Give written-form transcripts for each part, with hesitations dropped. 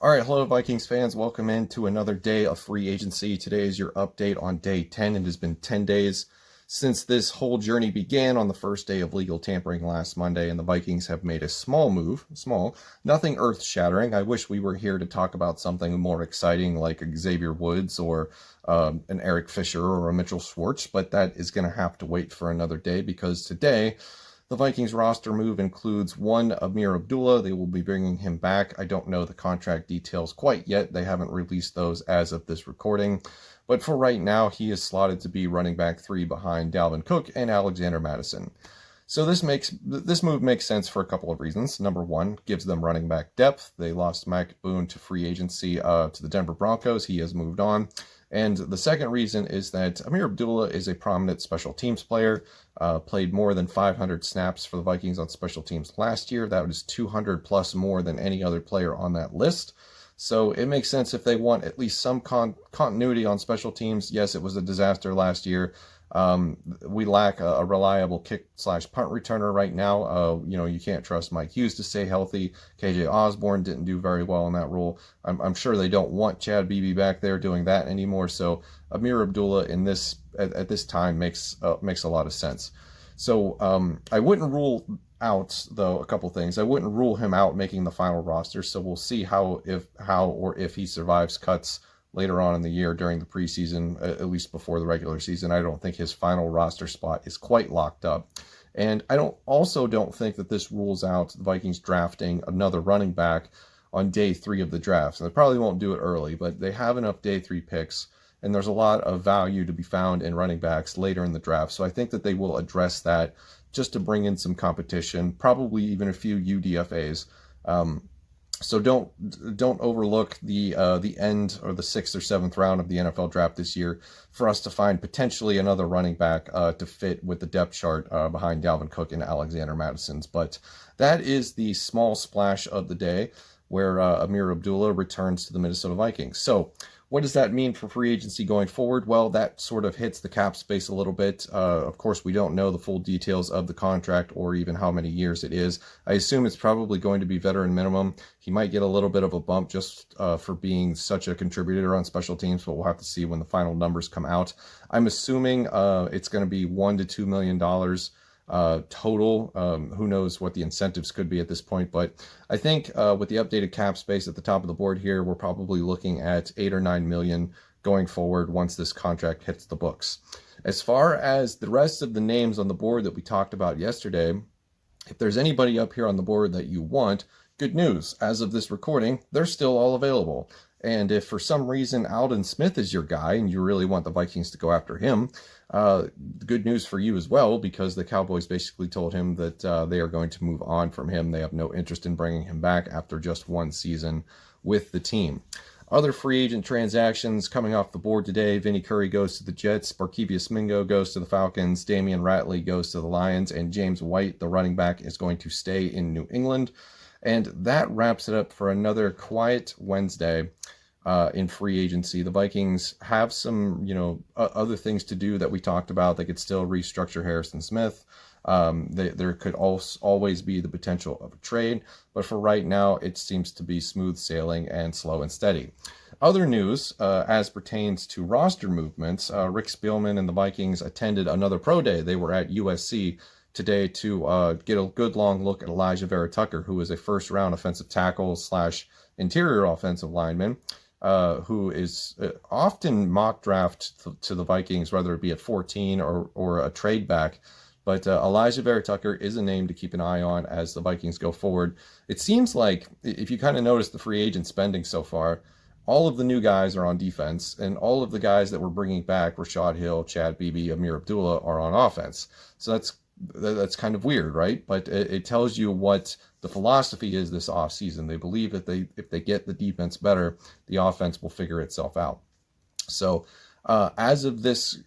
All right, hello Vikings fans. Welcome into another day of free agency. Today is your update on day 10. It has been 10 days since this whole journey began on the first day of legal tampering last Monday, and the Vikings have made a small move. Small, nothing earth-shattering. I wish we were here to talk about something more exciting like Xavier Woods or an Eric Fisher or a Mitchell Schwartz, but that is going to have to wait for another day because today the Vikings roster move includes one Ameer Abdullah. They will be bringing him back. I don't know the contract details quite yet. They haven't released those as of this recording. But for right now, he is slotted to be running back 3 behind Dalvin Cook and Alexander Mattison. So this move makes sense for a couple of reasons. Number one, gives them running back depth. They lost Mike Boone to free agency to the Denver Broncos. He has moved on. And the second reason is that Ameer Abdullah is a prominent special teams player, played more than 500 snaps for the Vikings on special teams last year. That was 200 plus more than any other player on that list. So it makes sense if they want at least some continuity on special teams. Yes, it was a disaster last year. We lack a reliable kick/punt returner right now. You can't trust Mike Hughes to stay healthy. KJ Osborne didn't do very well in that role. I'm sure they don't want Chad Beebe back there doing that anymore. So Ameer Abdullah at this time makes a lot of sense. So I wouldn't rule out, though, a couple things. I wouldn't rule him out making the final roster. So we'll see how or if he survives cuts later on in the year during the preseason, at least before the regular season. I don't think his final roster spot is quite locked up. And I don't think that this rules out the Vikings drafting another running back on day 3 of the draft. So they probably won't do it early, but they have enough day 3 picks, and there's a lot of value to be found in running backs later in the draft. So I think that they will address that just to bring in some competition, probably even a few UDFAs. So don't overlook the end or the 6th or 7th round of the NFL draft this year for us to find potentially another running back to fit with the depth chart behind Dalvin Cook and Alexander Mattison's. But that is the small splash of the day where Ameer Abdullah returns to the Minnesota Vikings. So what does that mean for free agency going forward? Well, that sort of hits the cap space a little bit. Of course, we don't know the full details of the contract or even how many years it is. I assume it's probably going to be veteran minimum. He might get a little bit of a bump just for being such a contributor on special teams, but we'll have to see when the final numbers come out. I'm assuming it's going to be $1 to $2 million total. Who knows what the incentives could be at this point, but I think with the updated cap space at the top of the board here, we're probably looking at 8 or 9 million going forward once this contract hits the books. As far as the rest of the names on the board that we talked about yesterday, if there's anybody up here on the board that you want, good news. As of this recording, they're still all available. And if for some reason Aldon Smith is your guy and you really want the Vikings to go after him, good news for you as well, because the Cowboys basically told him that they are going to move on from him. They have no interest in bringing him back after just one season with the team. Other free agent transactions coming off the board today: Vinny Curry goes to the Jets, Barkevious Mingo goes to the Falcons, Damian Ratley goes to the Lions, and James White, the running back, is going to stay in New England. And that wraps it up for another quiet Wednesday in free agency. The Vikings have some, other things to do that we talked about. They could still restructure Harrison Smith. There could always be the potential of a trade, but for right now, it seems to be smooth sailing and slow and steady. Other news as pertains to roster movements: Rick Spielman and the Vikings attended another pro day. They were at USC today to get a good long look at Elijah Vera Tucker, who is a first-round offensive tackle / interior offensive lineman, who is often mock draft to the Vikings, whether it be at 14 or a trade back. But Elijah Vera Tucker is a name to keep an eye on as the Vikings go forward. It seems like, if you kind of notice the free agent spending so far, all of the new guys are on defense, and all of the guys that we're bringing back, Rashad Hill, Chad Beebe, Ameer Abdullah, are on offense. So that's kind of weird, right? But it tells you what the philosophy is this offseason. They believe that if they get the defense better, the offense will figure itself out. So as of this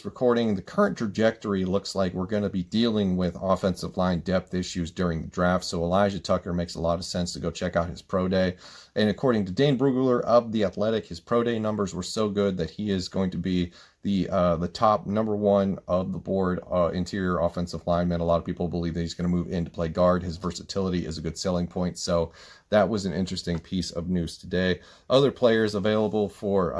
recording, the current trajectory looks like we're going to be dealing with offensive line depth issues during the draft. So Elijah Tucker makes a lot of sense to go check out his pro day. And according to Dane Brugler of The Athletic, his pro day numbers were so good that he is going to be the top number one of the board interior offensive lineman. A lot of people believe that he's going to move in to play guard. His versatility is a good selling point. So that was an interesting piece of news today. Other players available for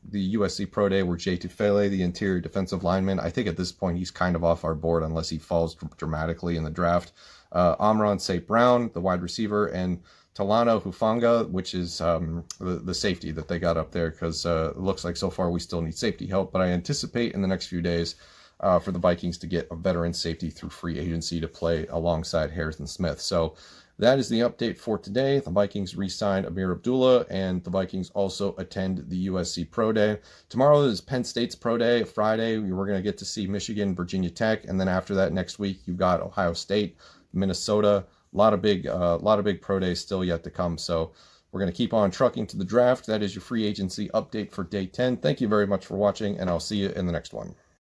the USC Pro Day were Jay Tufele, the interior defensive lineman. I think at this point he's kind of off our board unless he falls dramatically in the draft. Amron St. Brown, the wide receiver, and Talano Hufanga, which is the safety that they got up there, because it looks like so far we still need safety help. But I anticipate in the next few days for the Vikings to get a veteran safety through free agency to play alongside Harrison Smith. So that is the update for today. The Vikings re-signed Ameer Abdullah, and the Vikings also attend the USC Pro Day. Tomorrow is Penn State's Pro Day. Friday, we're going to get to see Michigan, Virginia Tech, and then after that, next week, you've got Ohio State, Minnesota. A lot of big pro days still yet to come. So we're going to keep on trucking to the draft. That is your free agency update for day 10. Thank you very much for watching, and I'll see you in the next one.